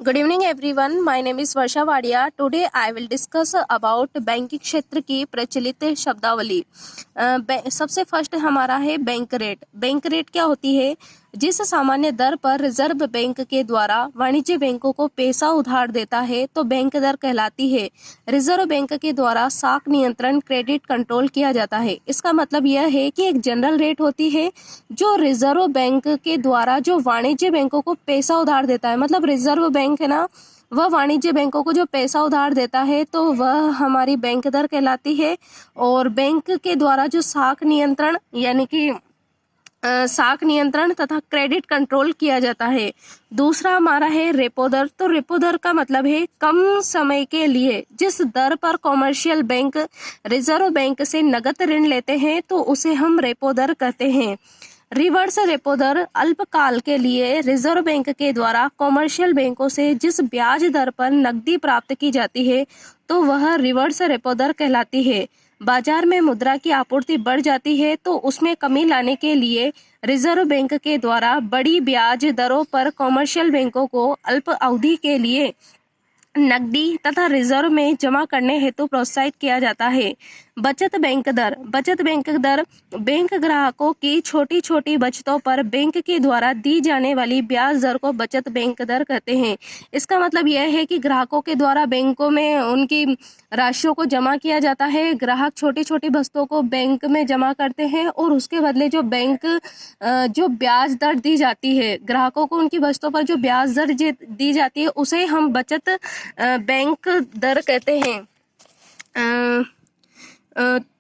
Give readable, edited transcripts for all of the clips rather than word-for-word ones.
Good evening everyone, my name is Varsha Wadia. Today I will discuss about banking क्षेत्र की प्रचलित शब्दावली। सबसे फर्स्ट हमारा है बैंक रेट। बैंक रेट क्या होती है? जिस सामान्य दर पर रिजर्व बैंक के द्वारा वाणिज्य बैंकों को पैसा उधार देता है तो बैंक दर कहलाती है। रिजर्व बैंक के द्वारा साख नियंत्रण क्रेडिट कंट्रोल किया जाता है। इसका मतलब यह है कि एक जनरल रेट होती है जो रिजर्व बैंक के द्वारा जो वाणिज्य बैंकों को पैसा उधार देता है। मतलब रिजर्व बैंक है ना, वह वाणिज्य बैंकों को जो पैसा उधार देता है तो वह हमारी बैंक दर कहलाती है। और बैंक के द्वारा जो साख नियंत्रण यानी कि साख नियंत्रण तथा क्रेडिट कंट्रोल किया जाता है। दूसरा हमारा है रेपो दर। तो रेपो दर का मतलब है कम समय के लिए जिस दर पर कॉमर्शियल बैंक रिजर्व बैंक से नगद ऋण लेते हैं तो उसे हम रेपो दर कहते हैं। रिवर्स रेपो दर अल्पकाल के लिए रिजर्व बैंक के द्वारा कॉमर्शियल बैंकों से जिस ब्याज दर पर नकदी प्राप्त की जाती है तो वह रिवर्स रेपो दर कहलाती है। बाजार में मुद्रा की आपूर्ति बढ़ जाती है तो उसमें कमी लाने के लिए रिजर्व बैंक के द्वारा बड़ी ब्याज दरों पर कॉमर्शियल बैंकों को अल्प अवधि के लिए नकदी तथा रिजर्व में जमा करने हेतु प्रोत्साहित किया जाता है। बचत बैंक दर। बचत बैंक दर बैंक ग्राहकों की छोटी छोटी बचतों पर बैंक के द्वारा दी जाने वाली ब्याज दर को बचत बैंक दर कहते हैं। इसका मतलब यह है कि ग्राहकों के द्वारा बैंकों में उनकी राशियों को जमा किया जाता है। ग्राहक छोटी छोटी वस्तुओं को बैंक में जमा करते हैं और उसके बदले जो बैंक जो ब्याज दर दी जाती है, ग्राहकों को उनकी वस्तुओं पर जो ब्याज दर दी जाती है उसे हम बचत बैंक दर कहते हैं।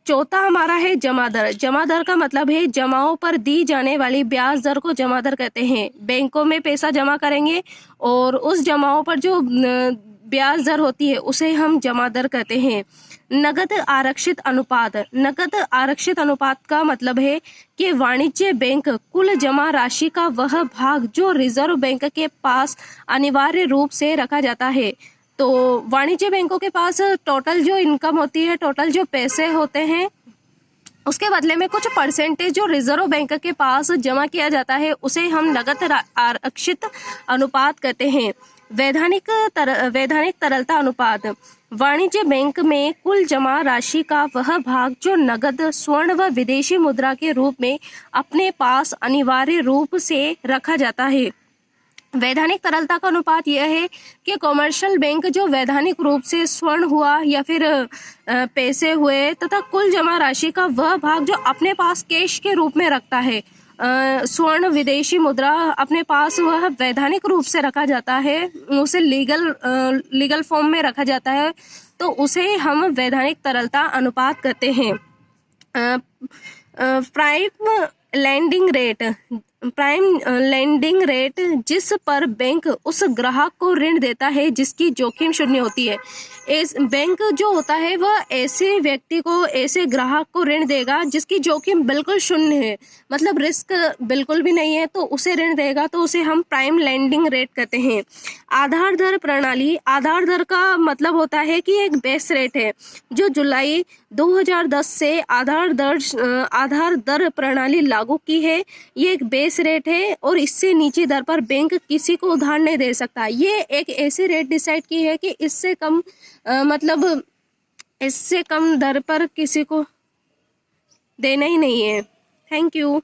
चौथा हमारा है जमा दर। जमा दर का मतलब है जमाओं पर दी जाने वाली ब्याज दर को जमा दर कहते हैं। बैंकों में पैसा जमा करेंगे और उस जमाओं पर जो ब्याज दर होती है उसे हम जमा दर कहते हैं। नगद आरक्षित अनुपात। नगद आरक्षित अनुपात का मतलब है कि वाणिज्य बैंक कुल जमा राशि का वह भाग जो रिजर्व बैंक के पास अनिवार्य रूप से रखा जाता है। तो वाणिज्य बैंकों के पास टोटल जो इनकम होती है, टोटल जो पैसे होते हैं, उसके बदले में कुछ परसेंटेज जो रिजर्व बैंक के पास जमा किया जाता है उसे हम नगद आरक्षित अनुपात कहते हैं। वैधानिक तरलता अनुपात। वाणिज्य बैंक में कुल जमा राशि का वह भाग जो नगद, स्वर्ण व विदेशी मुद्रा के रूप में अपने पास अनिवार्य रूप से रखा जाता है। वैधानिक तरलता का अनुपात यह है कि कॉमर्शियल बैंक जो वैधानिक रूप से स्वर्ण हुआ या फिर पैसे हुए तथा कुल जमा राशि का वह भाग जो अपने पास कैश के रूप में रखता है, स्वर्ण विदेशी मुद्रा अपने पास वह वैधानिक रूप से रखा जाता है, उसे लीगल फॉर्म में रखा जाता है तो उसे हम वैधानिक तरलता अनुपात कहते हैं। प्राइम लैंडिंग रेट जिस पर बैंक उस ग्राहक को ऋण देता है जिसकी जोखिम शून्य होती है। बैंक जो होता है वह ऐसे व्यक्ति को, ऐसे ग्राहक को ऋण देगा जिसकी जोखिम बिल्कुल शून्य है, मतलब रिस्क बिल्कुल भी नहीं है, तो उसे ऋण देगा तो उसे हम प्राइम लैंडिंग रेट कहते हैं। आधार दर प्रणाली। आधार दर का मतलब होता है कि एक बेस रेट है जो जुलाई 2010 से आधार दर प्रणाली लागू की है। ये एक बेस रेट है और इससे नीचे दर पर बैंक किसी को उधार नहीं दे सकता। ये एक ऐसी रेट डिसाइड की है कि इससे कम मतलब इससे कम दर पर किसी को देना ही नहीं है। Thank you.